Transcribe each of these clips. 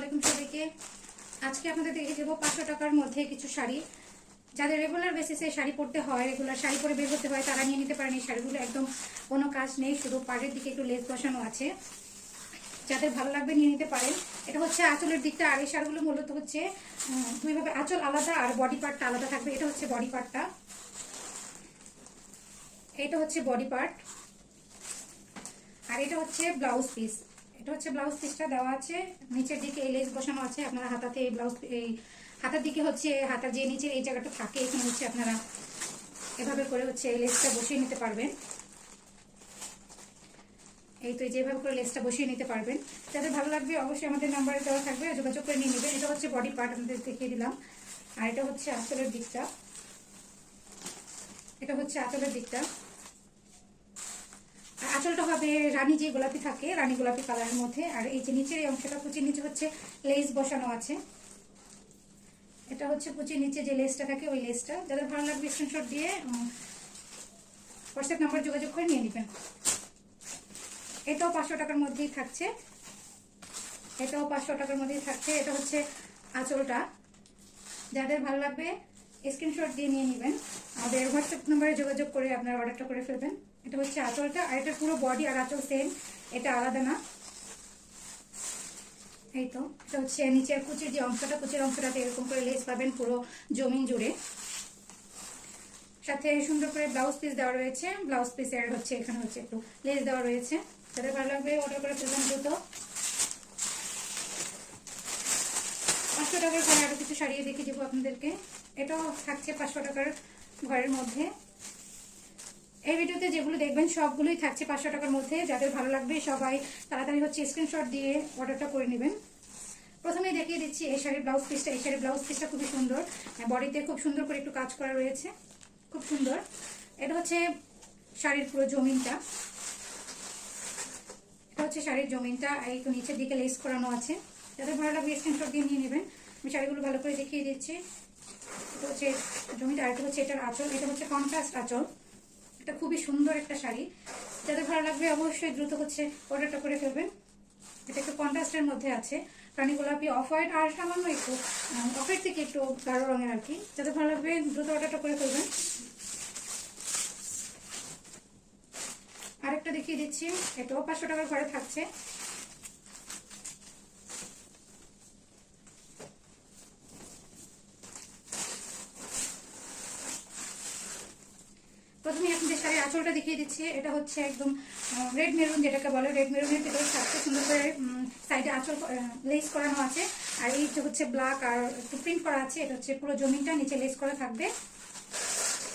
আলাইকুম সবাইকে। আজকে আপনাদের দেখে দেবো 500 টাকার মধ্যে কিছু শাড়ি। যাদের রেগুলার বেসিসে শাড়ি পরতে হয়, রেগুলার শাড়ি পরে বের হতে হয়, তারা নিয়ে নিতে পারেন এই শাড়িগুলো। একদম কোনো কাজ নেই, শুধু পাড়ের দিকে একটু লেস বসানো আছে। যাদের ভালো লাগবে নিয়ে নিতে পারেন। এটা হচ্ছে আঁচলের দিকটা। আর এই শাড়িগুলো মূলত হচ্ছে দুইভাবে, আঁচল আলাদা আর বডি পার্টটা আলাদা থাকবে। এটা হচ্ছে বডি পার্টটা, এটা হচ্ছে বডি পার্ট, আর এটা হচ্ছে ব্লাউজ পিস। এটা হচ্ছে ব্লাউজ পিসটা দেওয়া আছে, নিচের দিকে এই লেস বসানো আছে। আপনারা হাতাতে এই ব্লাউজ, এই হাতার দিকে হচ্ছে হাতার যে নিচের এই জায়গাটা থাকে, এখানে হচ্ছে আপনারা এভাবে করে হচ্ছে এই লেসটা বসিয়ে নিতে পারবেন। এই তো যেভাবে করে লেসটা বসিয়ে নিতে পারবেন। যাদের ভালো লাগবে অবশ্যই আমাদের নাম্বারে দেওয়া থাকবে, যোগাযোগ করে নিয়ে নেবেন। এটা হচ্ছে বডি পার্ট, আপনাদের দেখিয়ে দিলাম। আর এটা হচ্ছে আঁচলের দিকটা, এটা হচ্ছে আঁচলের দিকটা। আঁচলটা হবে রানী যে গোলাপি থাকে, রানী গোলাপি কালারের মধ্যে। আর এই যে নিচের এই অংশটা, কুচির নিচে হচ্ছে লেস বসানো আছে। এটা হচ্ছে কুচির নিচে যে লেসটা থাকে, ওই লেসটা। যাদের ভালো লাগবে স্ক্রিনশট দিয়ে হোয়াটসঅ্যাপ নাম্বার যোগাযোগ করে নিয়ে নেবেন। এটাও 500 টাকার মধ্যেই থাকছে, এটাও 500 টাকার মধ্যেই থাকছে। এটা হচ্ছে আঁচলটা। যাদের ভালো লাগবে স্ক্রিনশট দিয়ে নিয়ে নেবেন, আমাদের হোয়াটসঅ্যাপ নাম্বারে যোগাযোগ করে আপনারা অর্ডারটা করে ফেলবেন। এটা হচ্ছে আঁচলটা। আর এটা পুরো বডি আর আঁচল সেম, এটা আলাদা না। এই তো এটা হচ্ছে নিচের কুচির যে অংশটা, কুচির অংশটাতে এরকম করে লেস পাবেন পুরো জমিন জুড়ে। সাথে সুন্দর করে ব্লাউজ পিস দেওয়া রয়েছে। ব্লাউজ পিসের হচ্ছে এখানে হচ্ছে একটু লেস দেওয়া রয়েছে। যাদের ভালো লাগবে অর্ডার করে ফেলবেন দ্রুত। 500 টাকার ঘরে আরো কিছু শাড়ি দেখিয়ে দেবো আপনাদেরকে। এটাও থাকছে 500 টাকার ঘরের মধ্যে। এই ভিডিওতে যেগুলো দেখবেন সবগুলোই থাকছে 500 টাকার মধ্যে। যাদের ভালো লাগবে সবাই তাড়াতাড়ি হচ্ছে স্ক্রিনশট দিয়ে অর্ডারটা করে নেবেন। প্রথমেই দেখিয়ে দিচ্ছি এই শাড়ির ব্লাউজ পিসটা। এই শাড়ির ব্লাউজ পিসটা খুবই সুন্দর, বডিতে খুব সুন্দর করে একটু কাজ করা রয়েছে, খুব সুন্দর। এটা হচ্ছে শাড়ির পুরো জমিনটা, এটা হচ্ছে শাড়ির জমিনটা। এই তো নিচের দিকে লেস করানো আছে। যাদের ভালো লাগবে স্ক্রিনশট দিয়ে নিয়ে নেবেন। আমি শাড়িগুলো ভালো করে দেখিয়ে দিচ্ছি। এটা হচ্ছে জমিনটা, আর এটা হচ্ছে এটার আঁচল। এটা হচ্ছে কন্ট্রাস্ট আঁচল। এটা খুবই সুন্দর একটা শাড়ি। যাদের ভালো লাগবে অবশ্যই দ্রুত হচ্ছে অর্ডারটা করে ফেলবেন। এটা একটু কন্ট্রাস্টের মধ্যে আছে, রানী গোলাপি, অফ হোয়াইট আর সামান্য একটু অফ হোয়াইট থেকে একটু গাঢ় রঙের আর কি। যাদের ভালো লাগবে দ্রুত অর্ডারটা করে ফেলবেন। আরেকটা দেখিয়ে দিচ্ছি, এটাও 500 টাকার ঘরে থাকছে। প্রথমে আপনাদের শাড়ির আঁচলটা দেখিয়ে দিচ্ছি। এটা হচ্ছে একদম রেড মেরুন, যেটাকে বলে রেড মেরুনের ভিতরে থাকছে সুন্দর করে সাইডে আঁচল লেস করানো আছে। আর এই হচ্ছে ব্ল্যাক আর একটু প্রিন্ট করা আছে। এটা হচ্ছে পুরো জমিনটা, নিচে লেস করা থাকবে।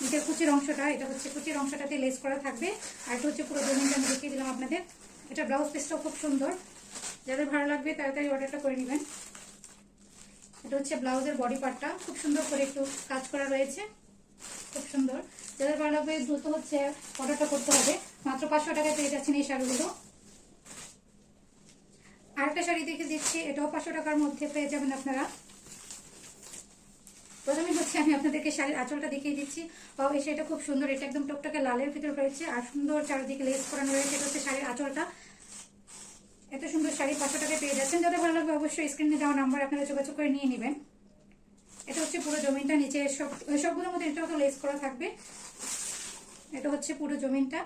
নিচের কুচির অংশটা, এটা হচ্ছে কুচির অংশটাতে লেস করা থাকবে। আর এটা হচ্ছে পুরো জমিনটা আমি দেখিয়ে দিলাম আপনাদের। এটা ব্লাউজ পিসটাও খুব সুন্দর। যাদের ভালো লাগবে তাড়াতাড়ি অর্ডারটা করে নেবেন। এটা হচ্ছে ব্লাউজের বডি পার্টটা, খুব সুন্দর করে একটু কাজ করা রয়েছে, খুব সুন্দর। যাদের ভালো লাগবে দ্রুত হচ্ছে অর্ডারটা করতে হবে। মাত্র 500 টাকায় পেয়ে যাচ্ছেন এই শাড়িগুলো। আরেকটা শাড়ি দেখে দিচ্ছি, এটাও 500 টাকার মধ্যে পেয়ে যাবেন আপনারা। প্রথমে হচ্ছে আমি আপনাদেরকে শাড়ির আঁচলটা দেখিয়ে দিচ্ছি। এই শাড়িটা খুব সুন্দর। এটা একদম টকটকে লালের ভিতরে রয়েছে আর সুন্দর চারিদিকে লেস করানো রয়েছে। এটা হচ্ছে শাড়ির আঁচলটা। এত সুন্দর শাড়ি 500 টাকায় পেয়ে যাচ্ছেন। যাদের ভালো লাগবে অবশ্যই স্ক্রিনে দেওয়া নাম্বার আপনারা যোগাযোগ করে নিয়ে নেবেন। এটা হচ্ছে পুরো জমিনটা, নিচে সবগুলোর মধ্যে এটাও তো লেস করা থাকবে। এটা হচ্ছে পুরো জমিনটা।